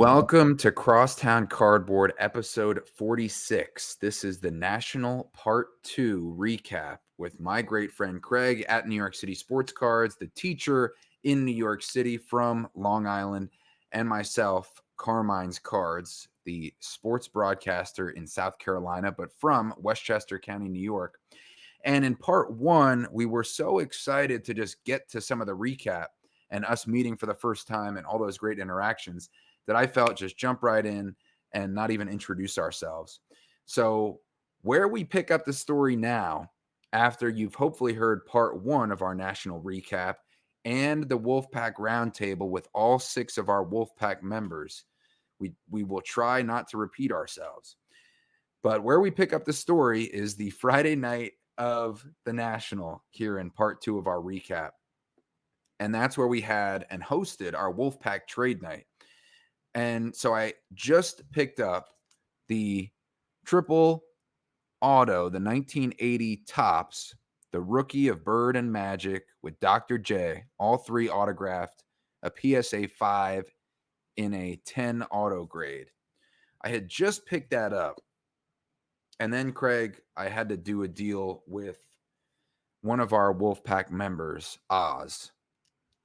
Welcome to Crosstown Cardboard, episode 46. This is the National Part 2 recap with my great friend Craig at New York City Sports Cards, the teacher in New York City from Long Island, and myself, Carmine's Cards, the sports broadcaster in South Carolina, but from Westchester County, New York. And in part 1, we were so excited to just get to some of the recap and us meeting for the first time and all those great interactions that I felt just jump right in and not even introduce ourselves. So where we pick up the story now, after you've hopefully heard part 1 of our national recap and the WolfPack roundtable with all 6 of our WolfPack members, we will try not to repeat ourselves. But where we pick up the story is the Friday night of the National here in part 2 of our recap. And that's where we had and hosted our WolfPack trade night. And so I just picked up the triple auto, the 1980 Topps, the rookie of Bird and Magic with Dr. J, all 3 autographed, a PSA 5 in a 10 auto grade. I had just picked that up. And then, Craig, I had to do a deal with one of our WolfPack members, Oz.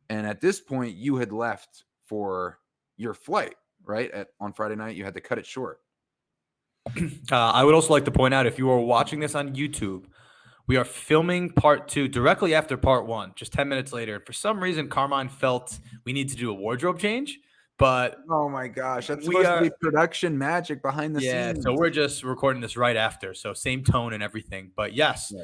And at this point, you had left for your flight, right? On Friday night, you had to cut it short. I would also like to point out, if you are watching this on YouTube, we are filming part 2 directly after part 1, just 10 minutes later. For some reason, Carmine felt we need to do a wardrobe change, but oh my gosh, that's supposed to be production magic behind the scenes. So we're just recording this right after, so same tone and everything. But yes, yeah.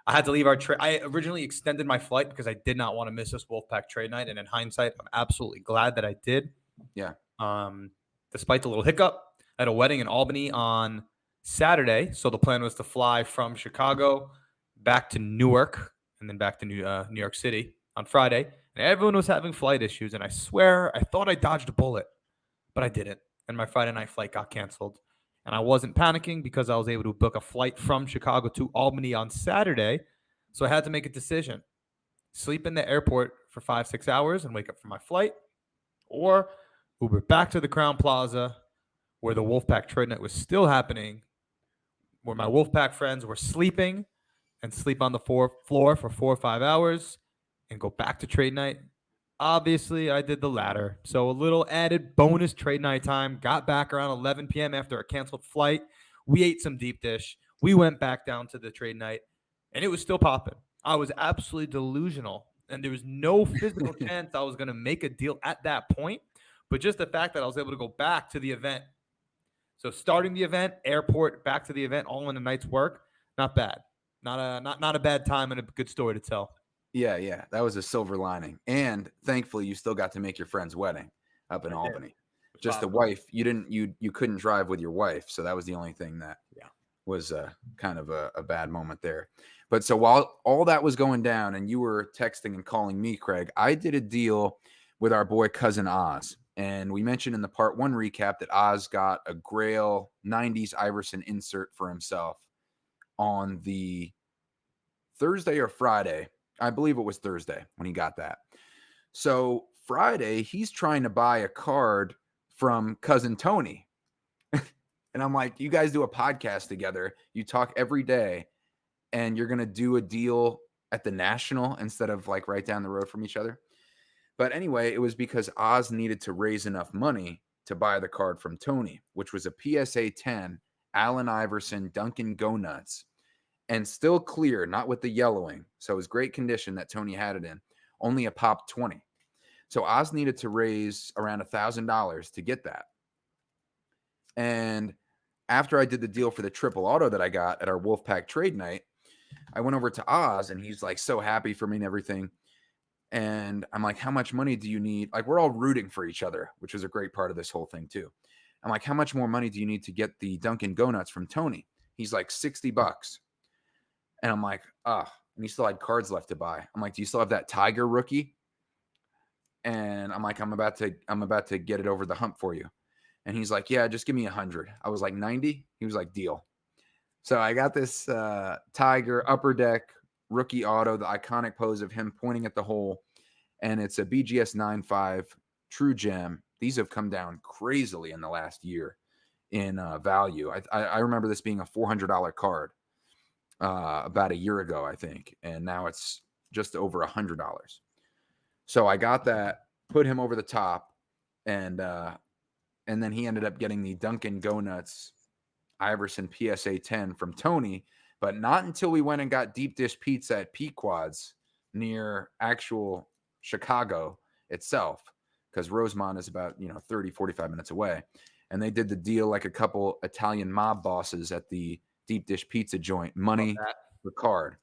I had to leave our trade. I originally extended my flight because I did not want to miss this WolfPack trade night, and in hindsight, I'm absolutely glad that I did. Yeah. Despite the little hiccup, I had a wedding in Albany on Saturday, so the plan was to fly from Chicago back to Newark and then back to New York City on Friday. And everyone was having flight issues, and I swear I thought I dodged a bullet, but I didn't. And my Friday night flight got canceled. And I wasn't panicking because I was able to book a flight from Chicago to Albany on Saturday. So I had to make a decision. Sleep in the airport for 5-6 hours and wake up for my flight, or Uber back to the Crown Plaza where the WolfPack trade night was still happening, where my WolfPack friends were sleeping, and sleep on the floor for 4 or 5 hours and go back to trade night. Obviously, I did the latter. So a little added bonus trade night time. Got back around 11 p.m. after a canceled flight. We ate some deep dish. We went back down to the trade night, and it was still popping. I was absolutely delusional, and there was no physical chance I was going to make a deal at that point. But just the fact that I was able to go back to the event. So starting the event, airport, back to the event, all in a night's work, not bad. Not a bad time and a good story to tell. Yeah. That was a silver lining. And thankfully, you still got to make your friend's wedding up in Albany. Just the wife, you couldn't drive with your wife. So that was the only thing that was kind of a bad moment there. But so while all that was going down and you were texting and calling me, Craig, I did a deal with our boy cousin Oz. And we mentioned in the part 1 recap that Oz got a Grail 90s Iverson insert for himself on the Thursday or Friday. I believe it was Thursday when he got that. So Friday, he's trying to buy a card from cousin Tony. And I'm like, you guys do a podcast together. You talk every day and you're going to do a deal at the National instead of like right down the road from each other. But anyway, it was because Oz needed to raise enough money to buy the card from Tony, which was a PSA 10 Allen Iverson Dunkin' Go Nuts. And still clear, not with the yellowing. So it was great condition that Tony had it in. Only a pop 20. So Oz needed to raise around $1,000 to get that. And after I did the deal for the triple auto that I got at our WolfPack trade night, I went over to Oz and he's like so happy for me and everything. And I'm like, how much money do you need? Like, we're all rooting for each other, which was a great part of this whole thing too. I'm like, how much more money do you need to get the Dunkin' Go Nuts from Tony? He's like, $60. And I'm like, and he still had cards left to buy. I'm like, do you still have that Tiger rookie? And I'm like, I'm about to get it over the hump for you. And he's like, yeah, just give me 100. I was like, 90. He was like, deal. So I got this Tiger upper deck rookie auto, the iconic pose of him pointing at the hole. And it's a BGS 9.5 True Gem these have come down crazily in the last year in value. I remember this being a $400 card about a year ago, I think, and now it's just over $100. So I got that, put him over the top, and then he ended up getting the Dunkin' Go Nuts Iverson PSA 10 from Tony, but not until we went and got deep dish pizza at Pequod's near actual Chicago itself, because Rosemont is about 30, 45 minutes away. And they did the deal like a couple Italian mob bosses at the deep dish pizza joint, money for card.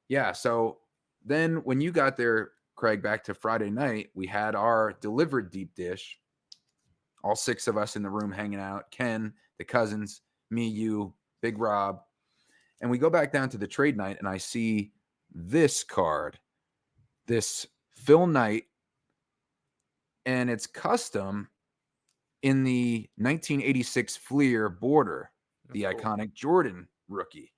Yeah. So then when you got there, Craig, back to Friday night, we had our delivered deep dish, all 6 of us in the room hanging out, Ken, the cousins, me, you, Big Rob. And we go back down to the trade night, and I see this card, this Phil Knight, and it's custom in the 1986 Fleer border, the iconic Jordan rookie.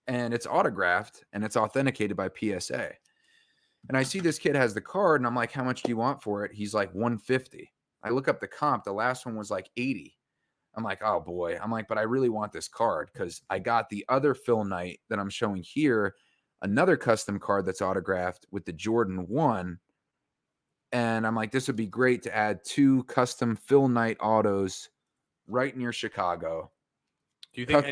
And it's autographed, and it's authenticated by PSA. And I see this kid has the card, and I'm like, how much do you want for it? He's like, $150. I look up the comp. The last one was like $80. I'm like, oh boy. I'm like, but I really want this card because I got the other Phil Knight that I'm showing here, another custom card that's autographed with the Jordan 1. And I'm like, this would be great to add 2 custom Phil Knight autos right near Chicago. Do you think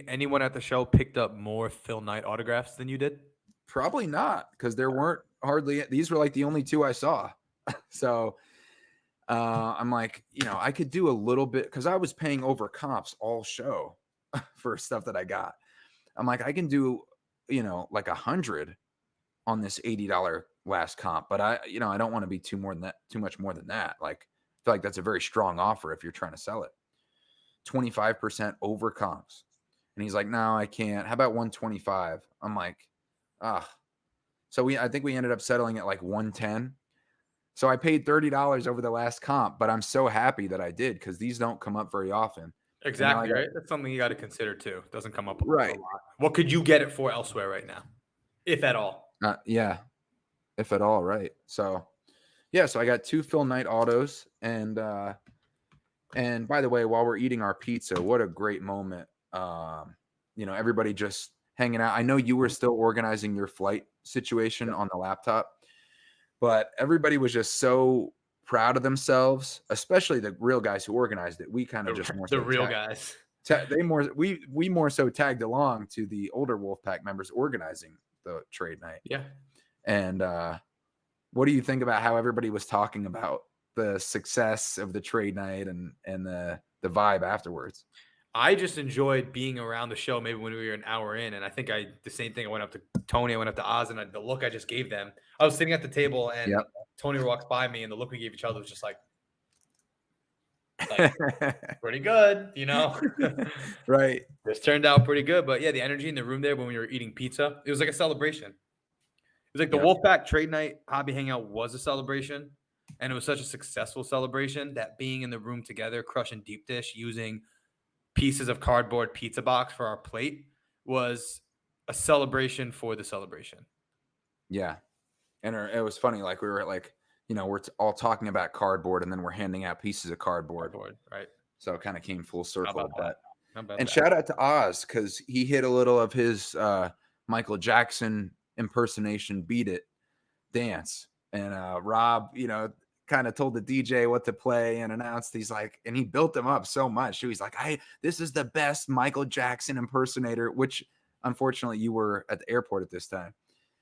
anyone at the show picked up more Phil Knight autographs than you did? Probably not, because there weren't hardly, these were like the only 2 I saw. So I'm like, I could do a little bit because I was paying over comps all show for stuff that I got. I'm like, I can do, like 100 on this $80 last comp, but I don't want to be too much more than that. Like, I feel like that's a very strong offer if you're trying to sell it. 25% over comps. And he's like, no, I can't. How about 125? I'm like, So I think we ended up settling at like 110. So I paid $30 over the last comp, but I'm so happy that I did because these don't come up very often. Exactly, right? That's something you got to consider too. It doesn't come up right. a lot. What could you get it for elsewhere right now, if at all? Yeah, if at all, right. So, yeah, so I got 2 Phil Knight autos. And by the way, while we're eating our pizza, what a great moment. Everybody just hanging out. I know you were still organizing your flight situation on the laptop. But everybody was just so proud of themselves, especially the real guys who organized it. We kind of just more the real guys. We more so tagged along to the older WolfPack members organizing the trade night. Yeah. And what do you think about how everybody was talking about the success of the trade night and the vibe afterwards? I just enjoyed being around the show. Maybe when we were an hour in, and I think the same thing. I went up to Tony, I went up to Oz, and the look I just gave them. I was sitting at the table, and Tony walks by me, and the look we gave each other was just like pretty good, Right. This turned out pretty good, but yeah, the energy in the room there when we were eating pizza, it was like a celebration. It was like the WolfPack trade night hobby hangout was a celebration, and it was such a successful celebration that being in the room together, crushing deep dish, using pieces of cardboard pizza box for our plate was a celebration for the celebration. Yeah. And it was funny. Like we were like, we're all talking about cardboard and then we're handing out pieces of cardboard. Right. So it kind of came full circle. And shout out to Oz because he hit a little of his Michael Jackson impersonation Beat It dance. And Rob, kind of told the DJ what to play and announced and he built them up so much. He's like, this is the best Michael Jackson impersonator, which unfortunately you were at the airport at this time.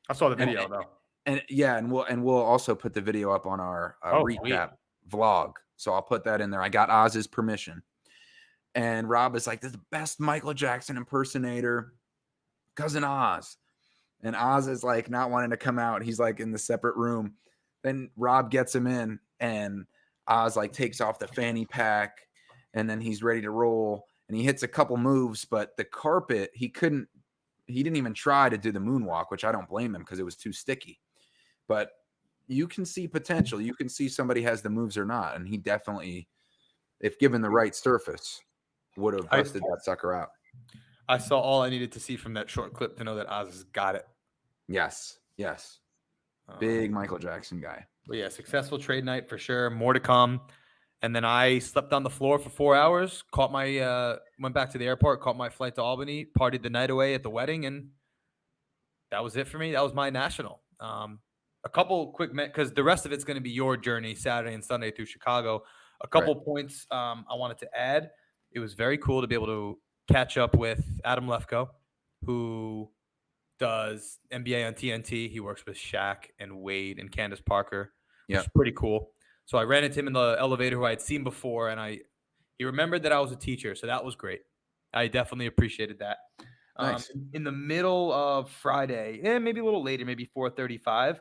I saw the video though. And we'll also put the video up on our recap vlog. So I'll put that in there. I got Oz's permission. And Rob is like, this is the best Michael Jackson impersonator, Cousin Oz. And Oz is like not wanting to come out. He's like in the separate room. Then Rob gets him in and Oz takes off the fanny pack and then he's ready to roll and he hits a couple moves, but the carpet, he didn't even try to do the moonwalk, which I don't blame him because it was too sticky. But you can see potential. You can see somebody has the moves or not. And he definitely, if given the right surface, would have busted that sucker out. I saw all I needed to see from that short clip to know that Oz has got it. Yes. Big Michael Jackson guy. But yeah, successful trade night for sure. More to come. And then I slept on the floor for 4 hours, went back to the airport, caught my flight to Albany, partied the night away at the wedding, and that was it for me. That was my national. A couple quick because the rest of it's going to be your journey Saturday and Sunday through Chicago. A couple points I wanted to add. It was very cool to be able to catch up with Adam Lefko, who does NBA on TNT. He works with Shaq and Wade and Candace Parker, which is pretty cool. So I ran into him in the elevator, who I had seen before, and he remembered that I was a teacher, so that was great. I definitely appreciated that. Nice. In the middle of Friday, maybe a little later, maybe 4:35,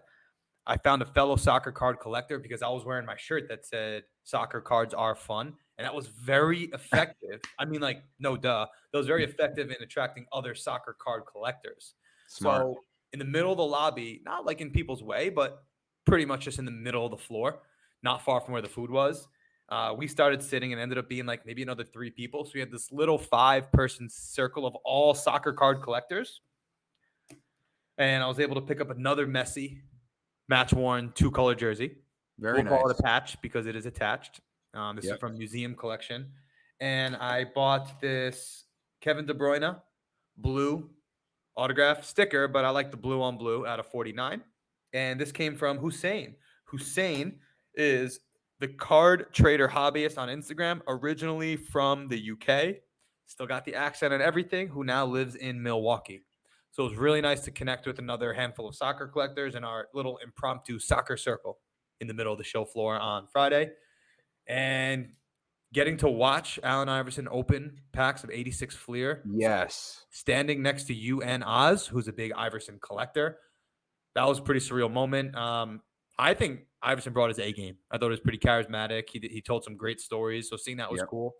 I found a fellow soccer card collector because I was wearing my shirt that said "Soccer cards are fun," and that was very effective. I mean, like, no duh, that was very effective in attracting other soccer card collectors. Smart. So in the middle of the lobby, not like in people's way, but pretty much just in the middle of the floor, not far from where the food was. We started sitting and ended up being like maybe another 3 people. So we had this little 5-person circle of all soccer card collectors. And I was able to pick up another messy match-worn 2-color jersey. Very We'll call it nice. a patch because it is attached. This is from Museum Collection. And I bought this Kevin De Bruyne blue autograph sticker, but I like the blue on blue out of 49. And this came from Hussein. Hussein is the card trader hobbyist on Instagram, originally from the UK. Still got the accent and everything, who now lives in Milwaukee. So it was really nice to connect with another handful of soccer collectors in our little impromptu soccer circle in the middle of the show floor on Friday. And getting to watch Allen Iverson open packs of 86 Fleer. Yes. Standing next to you and Oz, who's a big Iverson collector. That was a pretty surreal moment. I think Iverson brought his A game. I thought it was pretty charismatic. He told some great stories. So seeing that was cool.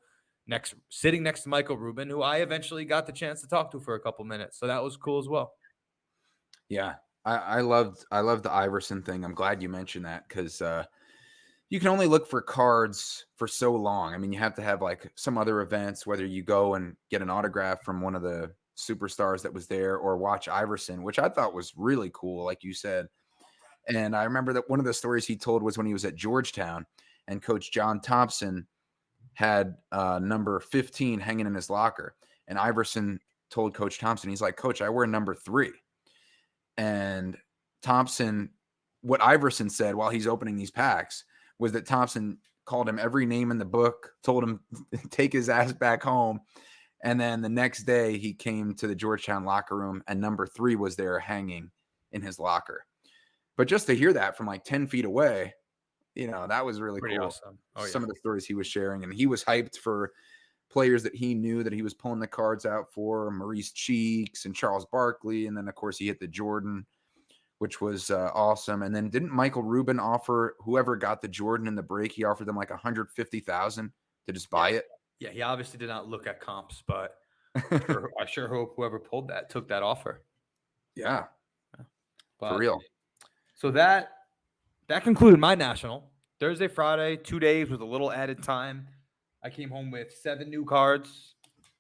Sitting next to Michael Rubin, who I eventually got the chance to talk to for a couple minutes. So that was cool as well. Yeah. I loved the Iverson thing. I'm glad you mentioned that because you can only look for cards for so long. I mean, you have to have like some other events, whether you go and get an autograph from one of the superstars that was there or watch Iverson, which I thought was really cool, like you said. And I remember that one of the stories he told was when he was at Georgetown and Coach John Thompson had number 15 hanging in his locker. And Iverson told Coach Thompson, he's like, "Coach, I wear number 3. And what Iverson said while he's opening these packs was that Thompson called him every name in the book, told him take his ass back home. And then the next day he came to the Georgetown locker room and number 3 was there hanging in his locker. But just to hear that from like 10 feet away, that was really Pretty cool. awesome. Some of the stories he was sharing, and he was hyped for players that he knew that he was pulling the cards out for, Maurice Cheeks and Charles Barkley. And then of course he hit the Jordan, which was awesome. And then didn't Michael Rubin offer whoever got the Jordan in the break, he offered them like $150,000 to just buy it? Yeah, he obviously did not look at comps, but I sure hope whoever pulled that took that offer. Yeah. But, for real. So that concluded my national. Thursday, Friday, 2 days with a little added time. I came home with 7 new cards,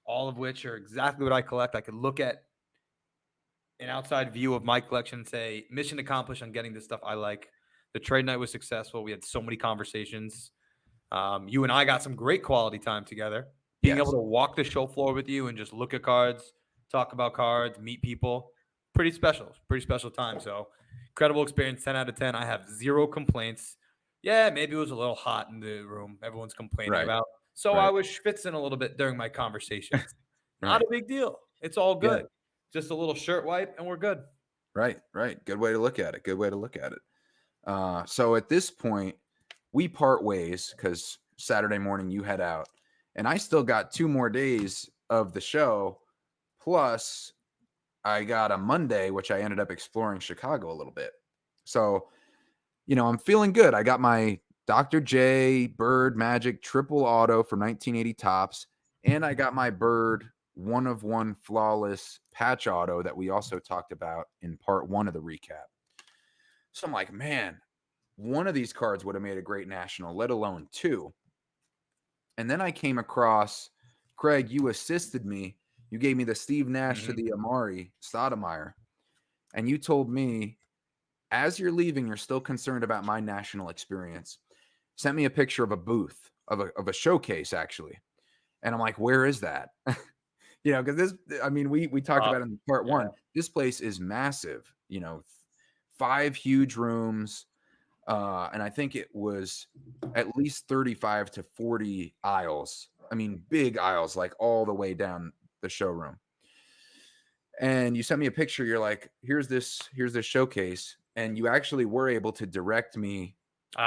all of which are exactly what I collect. I could look at an outside view of my collection and say, mission accomplished on getting this stuff I like. The trade night was successful. We had so many conversations. You and I got some great quality time together. Being able to walk the show floor with you and just look at cards, talk about cards, meet people, pretty special time. So incredible experience, 10 out of 10. I have 0 complaints. Yeah, maybe it was a little hot in the room. Everyone's complaining about. So I was schwitzing a little bit during my conversations. Not a big deal. It's all good. Yeah. Just a little shirt wipe and we're good. Right. Good way to look at it. So at this point, we part ways because Saturday morning you head out. And I still got 2 more days of the show. Plus, I got a Monday, which I ended up exploring Chicago a little bit. So, I'm feeling good. I got my Dr. J Bird Magic triple auto for 1980 Topps. And I got my Bird 1-of-1 flawless patch auto that we also talked about in part 1 of the recap. So I'm like, man, one of these cards would have made a great national, let alone 2. And then I came across, Craig, you assisted me. You gave me the Steve Nash to the Amari Stoudemire. And you told me as you're leaving, you're still concerned about my national experience. Sent me a picture of a booth of a showcase actually, and I'm like, where is that? Because this, I mean, we talked about it in part one. This place is massive. 5 huge rooms, and I think it was at least 35 to 40 aisles. I mean, big aisles, like all the way down the showroom. And you sent me a picture. You're like, here's this showcase, and you actually were able to direct me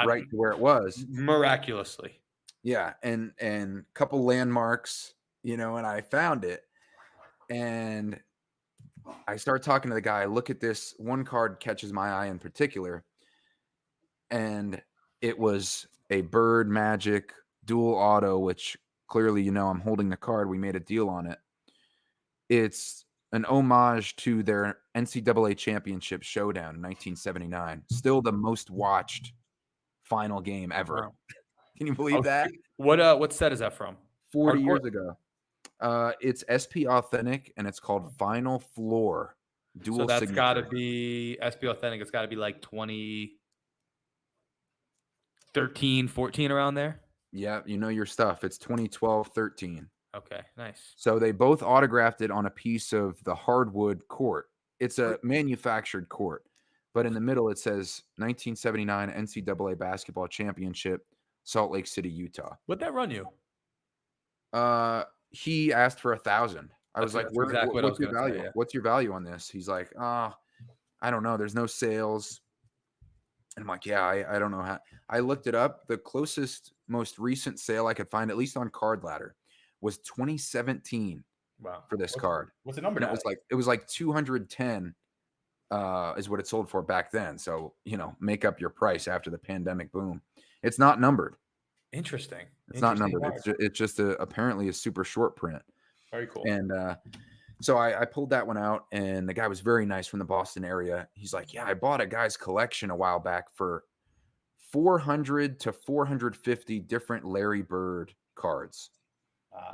right to where it was miraculously. Yeah, and a couple landmarks, and I found it, and I start talking to the guy. Look at this one card catches my eye in particular, and it was a Bird Magic dual auto, which clearly I'm holding the card. We made a deal on it. It's an homage to their NCAA championship showdown in 1979. Still the most watched final game ever. Wow. Can you believe that? What set is that from? 40 years ago. It's SP Authentic, and it's called Final Floor Dual So that's Signature. got to be SP Authentic. It's got to be like 2013, 14 around there. Yeah, you know your stuff. It's 2012, 13. Okay, nice. So they both autographed it on a piece of the hardwood court. It's a manufactured court, but in the middle it says 1979 NCAA Basketball Championship, Salt Lake City, Utah. What'd that run you? He asked for $1,000. I was like, what's your value? Say. What's your value on this? He's like, I don't know. There's no sales. And I'm like, yeah, I don't know how. I looked it up. The closest, most recent sale I could find, at least on Card Ladder, was 2017. Wow. For this card. What's the number? And it was like 210 is what it sold for back then. So, make up your price after the pandemic boom. It's not numbered. Interesting. It's not numbered. It's just apparently a super short print. Very cool. And so I pulled that one out, and the guy was very nice from the Boston area. He's like, yeah, I bought a guy's collection a while back for 400 to 450 different Larry Bird cards.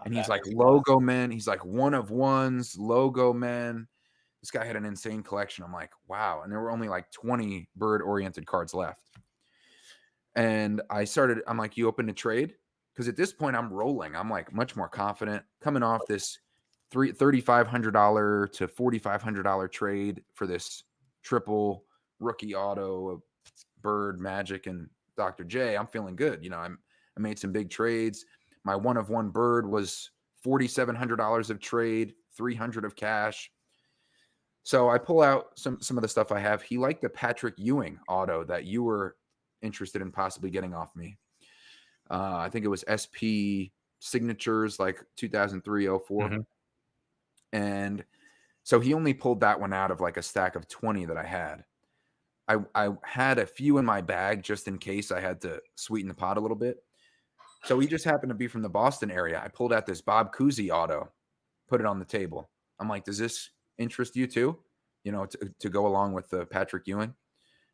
And he's like, logo men. He's like, one of ones, logo men. This guy had an insane collection. I'm like, wow. And there were only like 20 bird-oriented cards left. And I'm like, you open to trade? Because at this point, I'm rolling. I'm like much more confident coming off this $3,500 to $4,500 trade for this triple rookie auto of Bird, Magic, and Dr. J. I'm feeling good. I made some big trades. My one of one Bird was $4,700 of trade, $300 of cash. So I pull out some of the stuff I have. He liked the Patrick Ewing auto that you were interested in possibly getting off me. I think it was SP Signatures, like 2003, 04. Mm-hmm. And so he only pulled that one out of like a stack of 20 that I had. I had a few in my bag just in case I had to sweeten the pot a little bit. So he just happened to be from the Boston area. I pulled out this Bob Cousy auto, put it on the table. I'm like, does this interest you too? To go along with the Patrick Ewing. And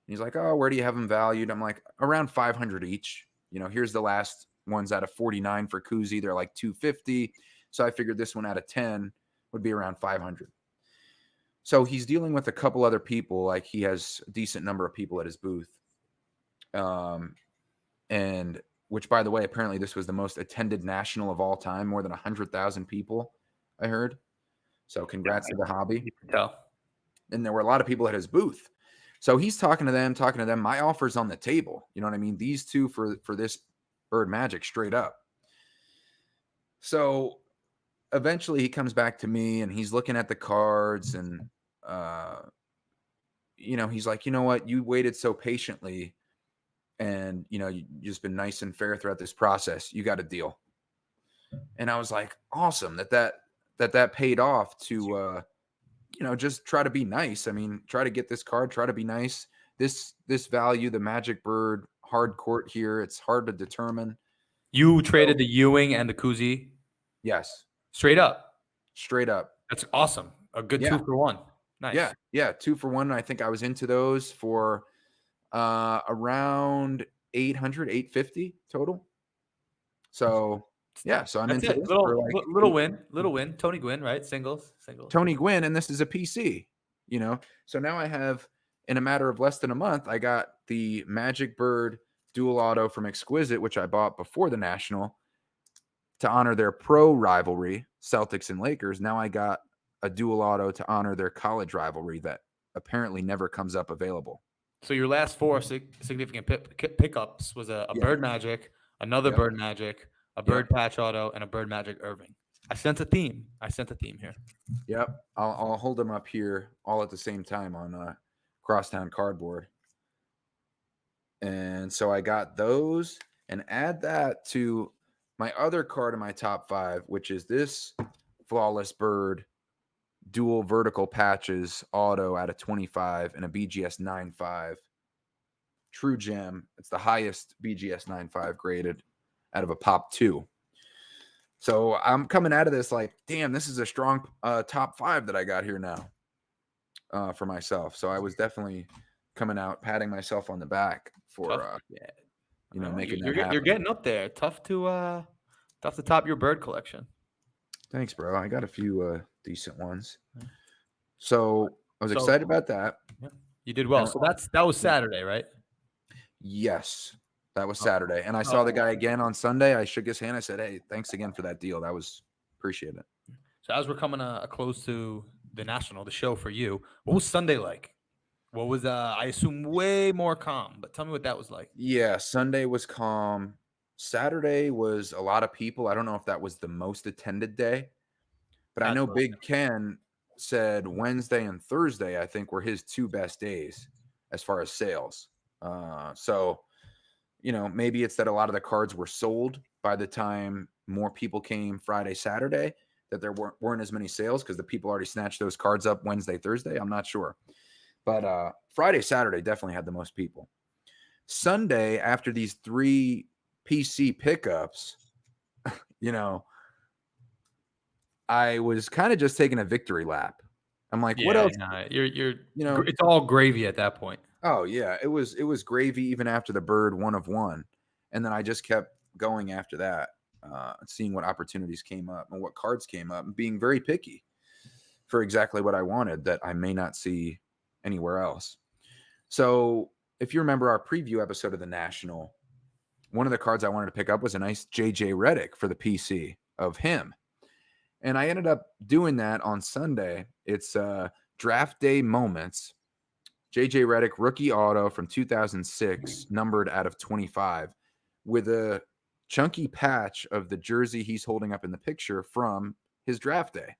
he's like, oh, where do you have them valued? I'm like, around 500 each. Here's the last ones out of 49 for Cousy. They're like 250. So I figured this one out of 10 would be around 500. So he's dealing with a couple other people. Like he has a decent number of people at his booth. And which, by the way, apparently this was the most attended national of all time, more than 100,000 people, I heard. So congrats to the hobby. You can tell. And there were a lot of people at his booth. So he's talking to them. My offer's on the table. You know what I mean? These two for this Bird Magic straight up. So eventually he comes back to me and he's looking at the cards and, he's like, you know what? You waited so patiently and, you've just been nice and fair throughout this process. You got a deal. And I was like, awesome that paid off to, just try to be nice. I mean, try to get this card, try to be nice. This value, the Magic Bird hard court here, it's hard to determine. You traded the Ewing and the Cousy? Yes. Straight up. That's awesome. A good 2 for 1. Nice. Yeah. 2 for 1. I think I was into those for around 850 total. So yeah, so I'm into little win. Tony Gwynn, right? Singles. Tony Gwynn, and this is a PC. So now I have in a matter of less than a month, I got the Magic Bird dual auto from Exquisite, which I bought before the National to honor their pro rivalry, Celtics and Lakers. Now I got a dual auto to honor their college rivalry that apparently never comes up available. So your last four significant pickups was a Yeah. Bird Magic, another Yep. Bird Magic, a Bird Yep. Patch Auto, and a Bird Magic Irving. I sense a theme here. Yep. I'll hold them up here all at the same time on crosstown cardboard. And so I got those, and add that to my other card in my top 5, which is this Flawless Bird dual vertical patches auto out of 25 and a BGS 9.5. True gem. It's the highest BGS 9.5 graded out of a Pop 2. So I'm coming out of this like, damn, this is a strong top 5 that I got here now for myself. So I was definitely coming out, patting myself on the back for making that happen. You're getting up there. Tough to top your bird collection. Thanks, bro. I got a few decent ones. So I was excited about that. Yeah, you did well. So that was Saturday, right? Yes, that was Saturday. And I saw the guy again on Sunday. I shook his hand. I said, hey, thanks again for that deal. That was appreciate it. So as we're coming close to the National, the show for you, what was Sunday like? What was I assume way more calm, but tell me what that was like. Yeah, Sunday was calm. Saturday was a lot of people. I don't know if that was the most attended day, but I know Big Ken said Wednesday and Thursday, I think, were his 2 best days as far as sales. So, maybe it's that a lot of the cards were sold by the time more people came Friday, Saturday, that there weren't as many sales because the people already snatched those cards up Wednesday, Thursday. I'm not sure. But Friday, Saturday definitely had the most people. Sunday, after these 3 PC pickups, I was kind of just taking a victory lap. I'm like, what else? It's all gravy at that point. Oh yeah, it was gravy even after the Bird 1 of 1, and then I just kept going after that, seeing what opportunities came up and what cards came up, and being very picky for exactly what I wanted that I may not see anywhere else. So if you remember our preview episode of the National, one of the cards I wanted to pick up was a nice JJ Redick for the PC of him. And I ended up doing that on Sunday. It's Draft Day Moments. JJ Redick rookie auto from 2006, numbered out of 25, with a chunky patch of the jersey he's holding up in the picture from his draft day.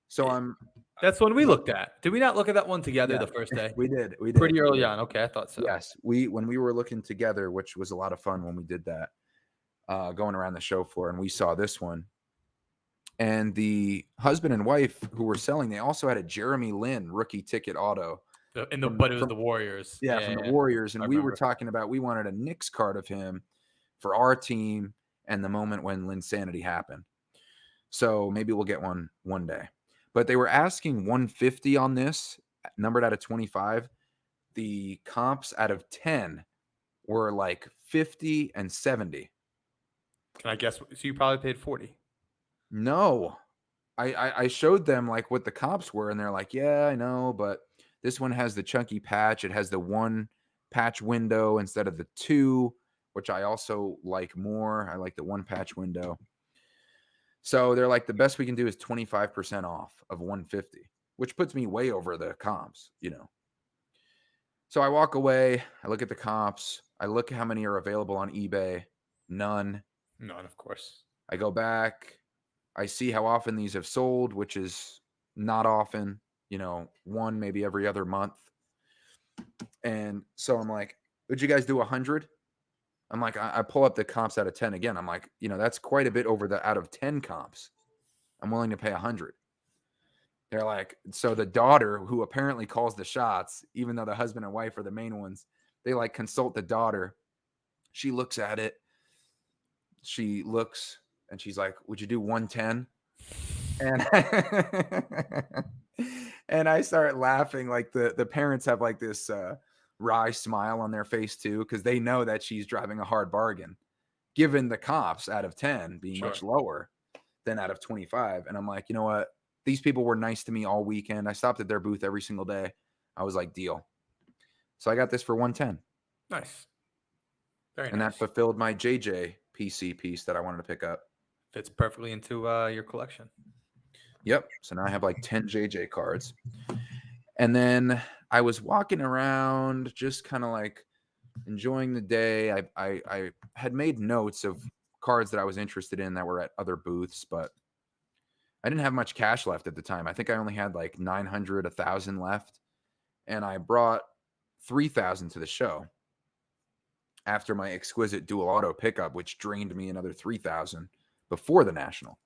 So that's when we looked at. Did we not look at that one together the first day? We did. Pretty early on. Okay, I thought so. Yes, when we were looking together, which was a lot of fun when we did that, going around the show floor, and we saw this one. And the husband and wife who were selling, they also had a Jeremy Lin rookie ticket auto. But it was the Warriors. Yeah, from the Warriors. And we were talking about, we wanted a Knicks card of him for our team and the moment when Linsanity happened. So maybe we'll get one day. But they were asking 150 on this, numbered out of 25. The comps out of 10 were like 50 and 70. Can I guess? So you probably paid 40. No, I showed them like what the comps were, and they're like, yeah, I know, but this one has the chunky patch. It has the 1 patch window instead of the 2, which I also like more. I like the 1 patch window. So they're like, the best we can do is 25% off of 150, which puts me way over the comps, So I walk away. I look at the comps. I look at how many are available on eBay. None, of course. I go back. I see how often these have sold, which is not often, 1 maybe every other month. And so I'm like, would you guys do 100? I'm like, I pull up the comps out of 10 again. I'm like, that's quite a bit over the out of 10 comps. I'm willing to pay 100. They're like, so the daughter, who apparently calls the shots, even though the husband and wife are the main ones, they like consult the daughter. She looks at it. She looks and she's like, would you do 110? And I start laughing. Like the parents have like this wry smile on their face too, because they know that she's driving a hard bargain, given the comps out of 10 being much lower than out of 25. And I'm like, you know what? These people were nice to me all weekend. I stopped at their booth every single day. I was like, deal. So I got this for 110. Nice. Very and nice. that fulfilled my JJ PC piece that I wanted to pick up. Fits perfectly into your collection. Yep. So now I have like 10 JJ cards. And then I was walking around just kind of like enjoying the day. I had made notes of cards that I was interested in that were at other booths, but I didn't have much cash left at the time. I think I only had like 900, 1,000 left. And I brought 3,000 to the show after my exquisite dual auto pickup, which drained me another 3,000 before the national.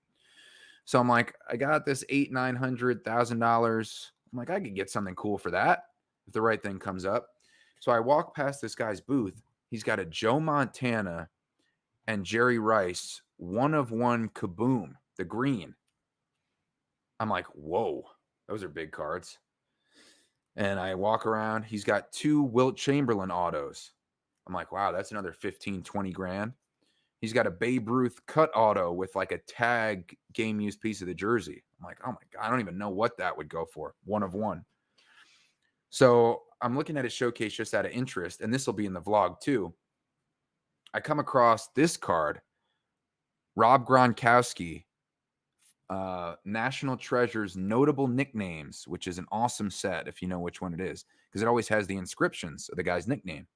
So I'm like, I got this $800,000. I'm like, I could get something cool for that if the right thing comes up. So I walk past this guy's booth. He's got a Joe Montana and Jerry Rice 1-of-1 Kaboom, the green. I'm like, whoa, those are big cards. And I walk around. He's got 2 Wilt Chamberlain autos. I'm like, wow, that's another 15, 20 grand. He's got a Babe Ruth cut auto with like a tag game used piece of the jersey. I'm like, oh my God, I don't even know what that would go for. 1-of-1. So I'm looking at his showcase just out of interest, and this will be in the vlog too. I come across this card, Rob Gronkowski, National Treasures Notable Nicknames, which is an awesome set if you know which one it is, because it always has the inscriptions of the guy's nickname.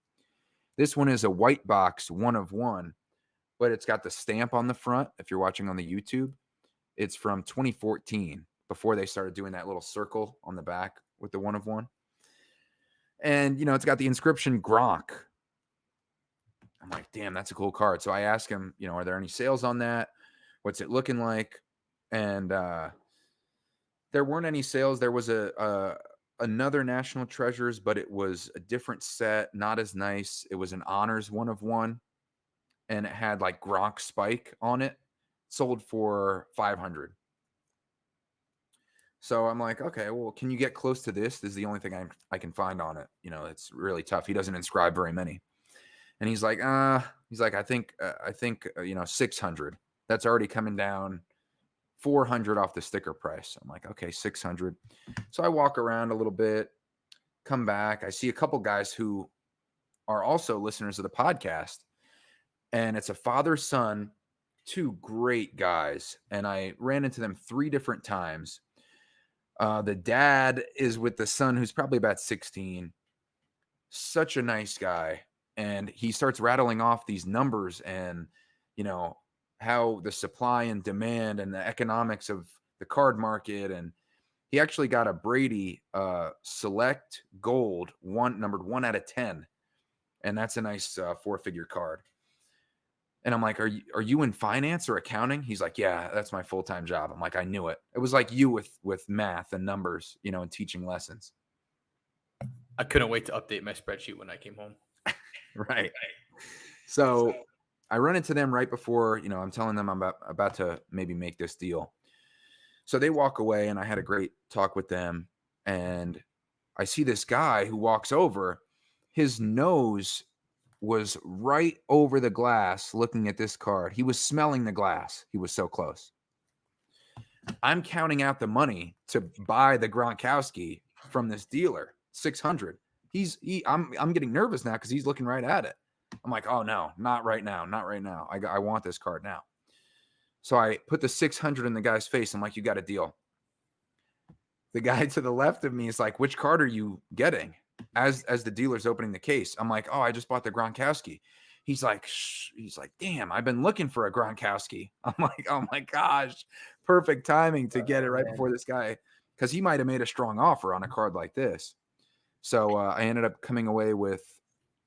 This one is a white box 1-of-1, but it's got the stamp on the front. If you're watching on the YouTube, it's from 2014, before they started doing that little circle on the back with the 1-of-1. And, it's got the inscription Gronk. I'm like, damn, that's a cool card. So I ask him, are there any sales on that? What's it looking like? And there weren't any sales. There was another National Treasures, but it was a different set, not as nice. It was an honors 1-of-1, and it had like Gronk Spike on it, sold for 500. So I'm like, okay, well, can you get close to this? This is the only thing I can find on it. It's really tough. He doesn't inscribe very many. And he's like, I think 600. That's already coming down 400 off the sticker price. I'm like, okay, 600. So I walk around a little bit, come back. I see a couple guys who are also listeners of the podcast, and it's a father-son, 2 great guys. And I ran into them 3 different times. The dad is with the son, who's probably about 16. Such a nice guy. And he starts rattling off these numbers and, how the supply and demand and the economics of the card market. And he actually got a Brady Select Gold, numbered 1 out of 10. And that's a nice 4-figure card. And I'm like, are you in finance or accounting? He's like, yeah, that's my full-time job. I'm like, I knew it. It was like you with math and numbers, and teaching lessons. I couldn't wait to update my spreadsheet when I came home. Right. So I run into them right before, I'm telling them I'm about to maybe make this deal. So they walk away, and I had a great talk with them. And I see this guy who walks over. His nose was right over the glass looking at this card. He was smelling the glass. He was so close. I'm counting out the money to buy the Gronkowski from this dealer, 600. I'm getting nervous now because he's looking right at it. I'm like, oh no, not right now. Not right now. I want this card now. So I put the 600 in the guy's face. I'm like, you got a deal. The guy to the left of me is like, which card are you getting? As the dealer's opening the case, I'm like, oh, I just bought the Gronkowski. He's like, damn, I've been looking for a Gronkowski. I'm like, oh my gosh, perfect timing to get it right before this guy, because he might have made a strong offer on a card like this. So I ended up coming away with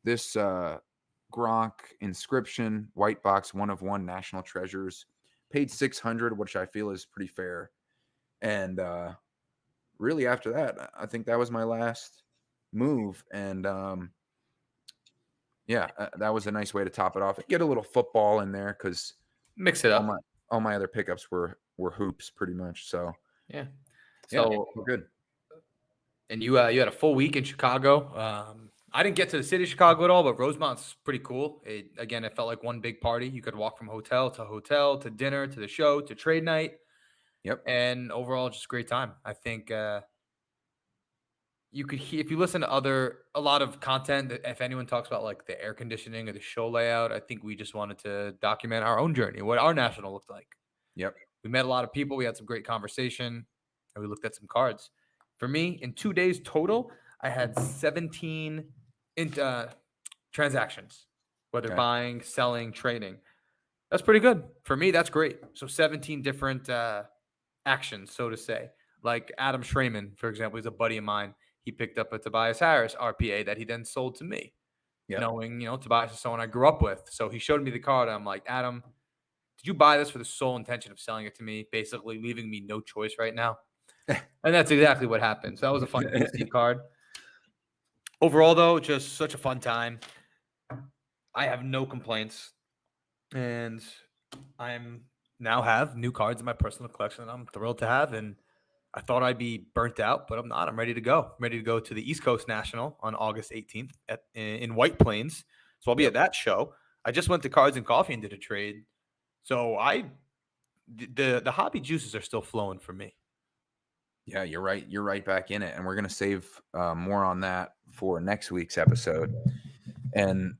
this Gronk inscription, white box 1-of-1 National Treasures. Paid 600, which I feel is pretty fair. And really after that, I think that was my last move. And that was a nice way to top it off. Get a little football in there because mix it up. All my other pickups were hoops pretty much. So yeah. So we're good. And you had a full week in Chicago. I didn't get to the city of Chicago at all, but Rosemont's pretty cool. It felt like one big party. You could walk from hotel to dinner, to the show, to trade night. Yep. And overall, just a great time. I think you could hear if you listen to a lot of content. If anyone talks about like the air conditioning or the show layout, I think we just wanted to document our own journey, what our national looked like. Yep. We met a lot of people. We had some great conversation, and we looked at some cards. For me, in 2 days total, I had 17 transactions, whether Okay. buying, selling, trading. That's pretty good. For me, that's great. So 17 different actions, so to say. Like Adam Schraman, for example, he's a buddy of mine. He picked up a Tobias Harris RPA that he then sold to me, Yep. knowing, Tobias is someone I grew up with. So he showed me the card. I'm like, Adam, did you buy this for the sole intention of selling it to me, basically leaving me no choice right now? And that's exactly what happened. So that was a fun DC card. Overall, though, just such a fun time. I have no complaints. And I'm now have new cards in my personal collection that I'm thrilled to have. And I thought I'd be burnt out, but I'm not. I'm ready to go. I'm ready to go to the East Coast National on August 18th in White Plains. So I'll be at that show. I just went to Cards and Coffee and did a trade. So the hobby juices are still flowing for me. Yeah, you're right. You're right back in it. And we're going to save more on that for next week's episode. And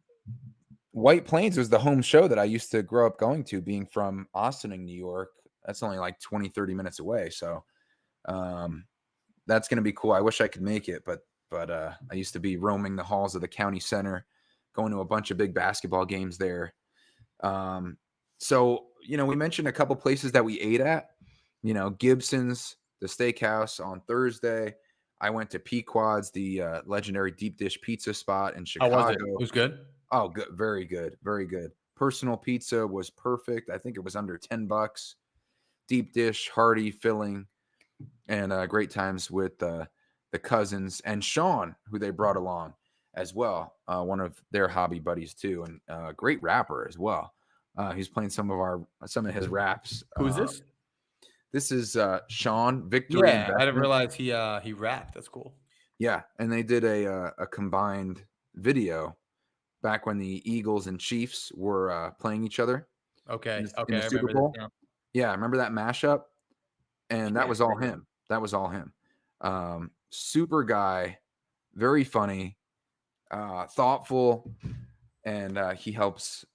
White Plains was the home show that I used to grow up going to, being from Austin, New York. That's only like 20, 30 minutes away. So that's going to be cool. I wish I could make it, but I used to be roaming the halls of the county center, going to a bunch of big basketball games there. So, we mentioned a couple places that we ate at, Gibson's, the steakhouse on Thursday. I went to Pequod's, the legendary deep dish pizza spot in Chicago. How was it? It was good? Oh, good. Very good. Very good. Personal pizza was perfect. I think it was under $10. Deep dish, hearty, filling, and great times with the cousins and Sean, who they brought along as well. One of their hobby buddies too, and great rapper as well. He's playing some of his raps. Who's this? This is Sean Victory. Yeah, I didn't Investment. realize he rapped. That's cool. Yeah, and they did a combined video back when the Eagles and Chiefs were playing each other. Okay. In the I Super remember Bowl. this. Yeah, I remember that mashup, and that Yeah, was all him. That was all him. Super guy, very funny, thoughtful, and he helps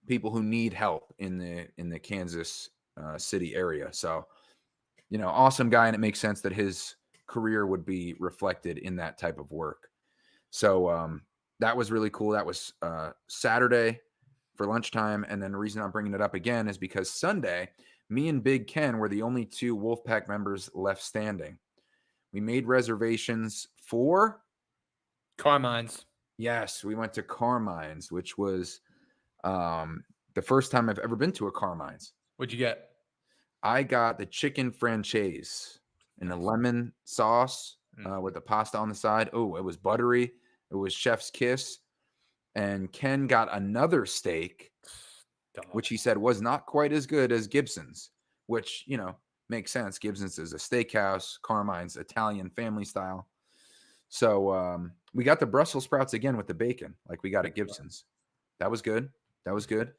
people who need help in the Kansas City area. So, awesome guy, and it makes sense that his career would be reflected in that type of work. So that was really cool. That was Saturday for lunchtime, and then the reason I'm bringing it up again is because Sunday, me and Big Ken were the only two WolfPack members left standing. We made reservations for Carmine's. Yes, we went to Carmine's, which was the first time I've ever been to a Carmine's. What'd you get? I got the chicken franchise in the lemon sauce with the pasta on the side. Oh, it was buttery. It was chef's kiss. And Ken got another steak, which he said was not quite as good as Gibson's, which, makes sense. Gibson's is a steakhouse, Carmine's Italian family style. So we got the Brussels sprouts again with the bacon, like we got at Gibson's. That was good. That was good.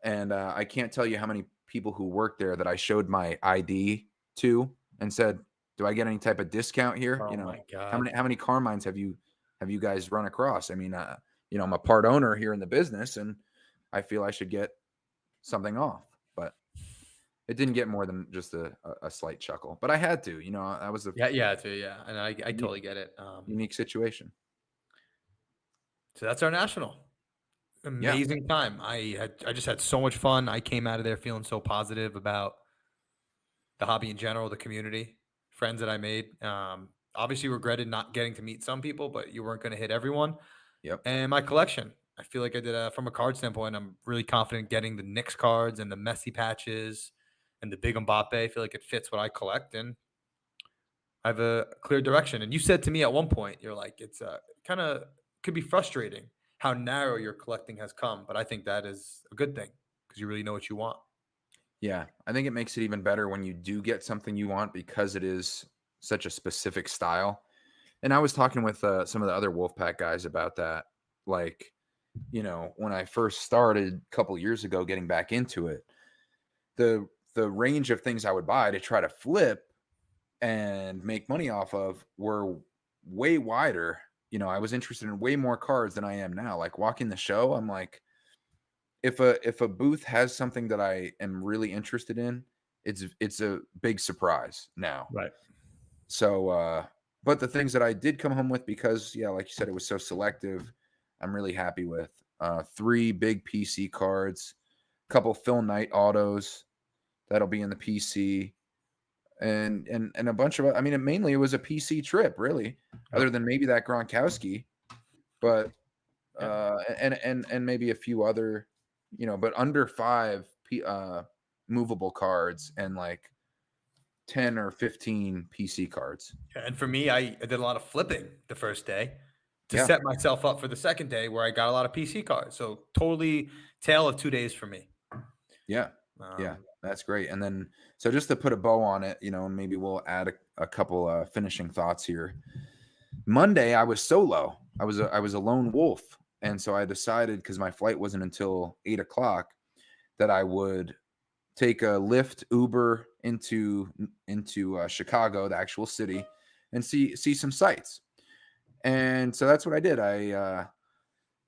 And I can't tell you how many people who worked there that I showed my ID to and said, "Do I get any type of discount here?" Oh my God. How many Carmines have you guys run across? I mean, I'm a part owner here in the business, and I feel I should get something off, but it didn't get more than just a slight chuckle. But I had to, that was Yeah, and I totally get it. Unique situation. So that's our national. Amazing time. I just had so much fun. I came out of there feeling so positive about the hobby in general, the community, friends that I made. Obviously regretted not getting to meet some people, but you weren't going to hit everyone. Yep. And my collection, I feel like I did from a card standpoint. I'm really confident getting the Knicks cards and the Messi patches and the big Mbappe. I feel like it fits what I collect, and I have a clear direction. And you said to me at one point, you're like, it's kind of could be frustrating how narrow your collecting has come, but I think that is a good thing because you really know what you want. Yeah, I think it makes it even better when you do get something you want because it is such a specific style. And I was talking with some of the other WolfPack guys about that. Like, when I first started a couple years ago getting back into it, the range of things I would buy to try to flip and make money off of were way wider. I was interested in way more cards than I am now. Like walking the show, I'm like, if a booth has something that I am really interested in, it's a big surprise now. Right. So, but the things that I did come home with, because yeah, like you said, it was so selective, I'm really happy with. 3 big PC cards, a couple Phil Knight autos that'll be in the PC, and a bunch of, I mean, it was a PC trip, really, other Yep. than maybe that Gronkowski, but Yeah. and maybe a few other, but under 5 movable cards and like 10 or 15 PC cards. And for me, I did a lot of flipping the first day to Yeah. set myself up for the second day where I got a lot of PC cards. So totally tale of 2 days for me. Yeah. Yeah. Um, That's great. And then, so just to put a bow on it, and maybe we'll add a couple finishing thoughts here. Monday, I was solo. I was a lone wolf. And so I decided, because my flight wasn't until 8 o'clock, that I would take a Lyft Uber into Chicago, the actual city, and see some sights. And so that's what I did. I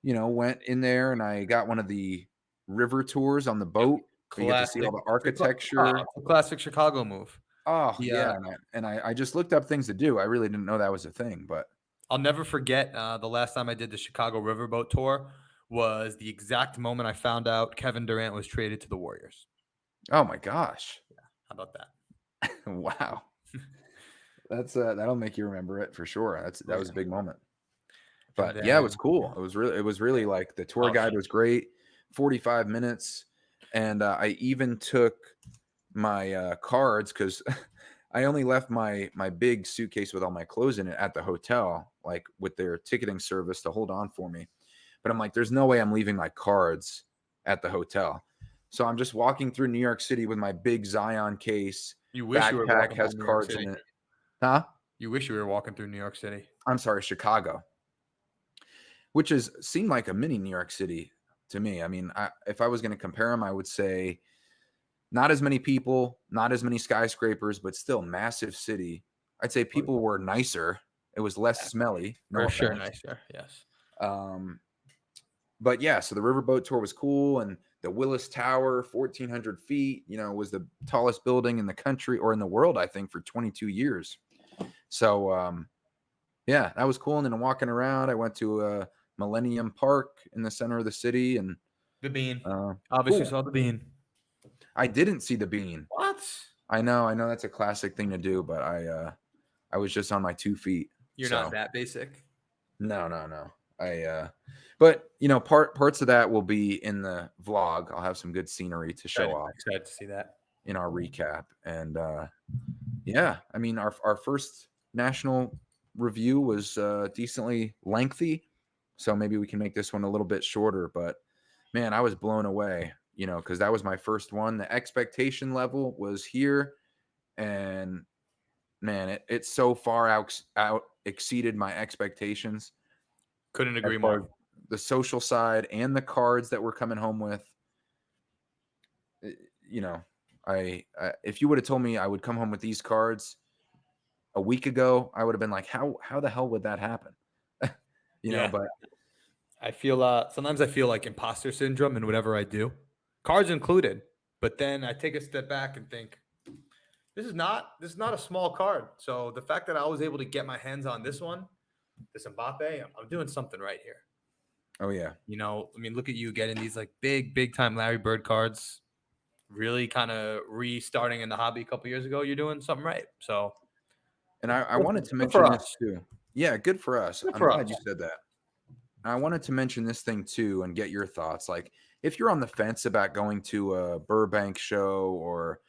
went in there and I got one of the river tours on the yep. boat. You get to see all Classic. the architecture. It's a classic Chicago move. Oh Yeah. yeah, and I just looked up things to do. I really didn't know that was a thing, but I'll never forget the last time I did the Chicago Riverboat tour was the exact moment I found out Kevin Durant was traded to the Warriors. oh my gosh, How about that? wow, that'll make you remember it for sure. That was a big moment. And But yeah, it was then cool. It was really like the tour oh, guide was great. 45 minutes, and I even took my cards, because I only left my big suitcase with all my clothes in it at the hotel, like with their ticketing service to hold on for me. But I'm like, there's no way I'm leaving my cards at the hotel. So I'm just walking through New York City with my big Zion case. you wish you were Backpack walking has through New York cards City. in it. Huh? You wish you were walking through New York City. I'm sorry, Chicago, which seemed like a mini New York City to me. I mean, if I was going to compare them, I would say not as many people, not as many skyscrapers, but still massive city. I'd say people were nicer. It was less smelly. No For sure, offense. nicer. Yes. Um, but yeah, so the riverboat tour was cool, and the Willis Tower, 1,400 feet, was the tallest building in the country, or in the world, I think, for 22 years. So yeah, that was cool. And then walking around, I went to Millennium Park in the center of the city, and The bean. uh, Obviously cool. saw the bean. I didn't see the bean. What? I know that's a classic thing to do, but I was just on my 2 feet. You're So not that basic. no. But parts of that will be in the vlog. I'll have some good scenery to show off Excited to see that. in our recap. And yeah, I mean, our first national review was decently lengthy, so maybe we can make this one a little bit shorter. But man, I was blown away, because that was my first one. The expectation level was here, and man, it so far out exceeded my expectations. Couldn't As agree far more. as the social side and the cards that we're coming home with. eh, you know, I if you would have told me I would come home with these cards a week ago, I would have been like, how the hell would that happen? Yeah. But I feel sometimes I feel like imposter syndrome in whatever I do, cards included. But then I take a step back and think, this is not a small card. So the fact that I was able to get my hands on this one, this Mbappe, I'm doing something right here. oh yeah, I mean, look at you getting these like big time Larry Bird cards. Really kind of restarting in the hobby a couple years ago. You're doing something right. So and I wanted to good for mention this us. too. Yeah, good for us. Good I'm for glad us. you said that. I wanted to mention this thing too and get your thoughts. Like, if you're on the fence about going to a Burbank show or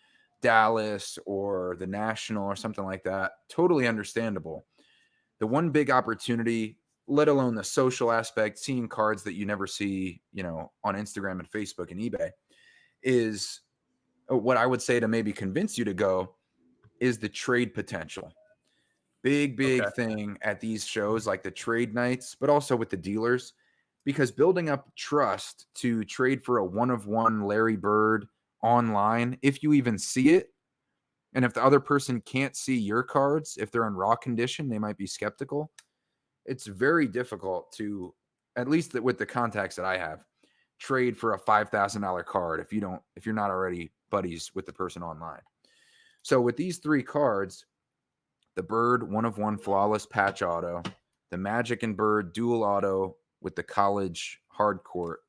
Dallas or the National or something like that, totally understandable. The one big opportunity, let alone the social aspect, seeing cards that you never see, on Instagram and Facebook and eBay, is what I would say to maybe convince you to go is the trade potential. Big Okay. thing at these shows, like the trade nights, but also with the dealers, because building up trust to trade for a one of one Larry Bird online, if you even see it, And if the other person can't see your cards, if they're in raw condition, they might be skeptical. It's very difficult to, at least with the contacts that I have, trade for a $5,000 card if you're not already buddies with the person online. So with these 3 cards, the Bird 1/1 flawless patch auto, the Magic and Bird dual auto with the college hard court,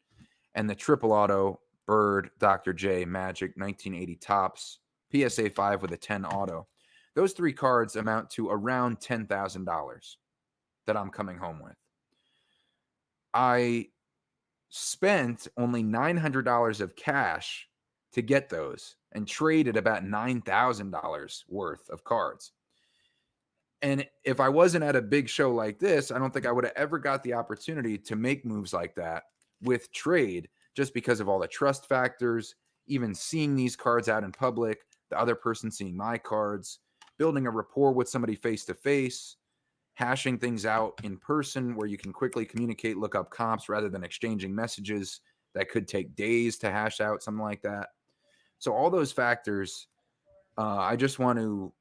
and the triple auto Bird Dr. J Magic 1980 Topps PSA 5 with a 10 auto. Those 3 cards amount to around $10,000 that I'm coming home with. I spent only $900 of cash to get those and traded about $9,000 worth of cards. And if I wasn't at a big show like this, I don't think I would have ever got the opportunity to make moves like that with trade, just because of all the trust factors, even seeing these cards out in public, the other person seeing my cards, building a rapport with somebody face to face, hashing things out in person where you can quickly communicate, look up comps rather than exchanging messages that could take days to hash out, something like that. So all those factors, I just want to,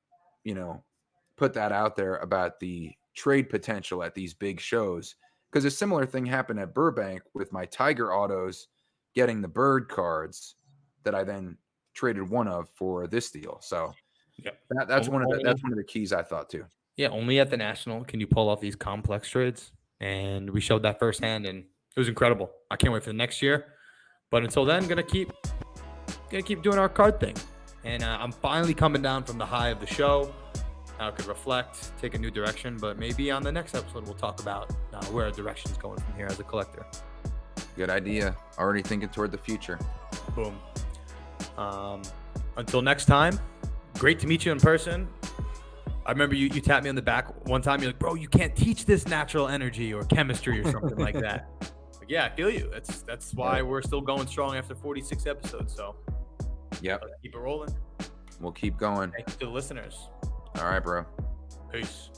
put that out there about the trade potential at these big shows, because a similar thing happened at Burbank with my Tiger autos getting the Bird cards that I then traded one of for this deal. So that's one of the keys I thought too. Yeah, only at the National can you pull off these complex trades, and we showed that firsthand, and it was incredible. I can't wait for the next year, but until then, gonna keep doing our card thing, and I'm finally coming down from the high of the show. Now I could reflect, take a new direction, but maybe on the next episode we'll talk about where our direction's going from here as a collector. Good idea. Already thinking toward the future. Boom. Until next time, great to meet you in person. I remember you tapped me on the back one time. You're like, bro, you can't teach this natural energy or chemistry or something like that. Like, yeah, I feel you. That's why we're still going strong after 46 episodes. So yep, let's keep it rolling. We'll keep going. Thank you to the listeners. All right, bro. Peace.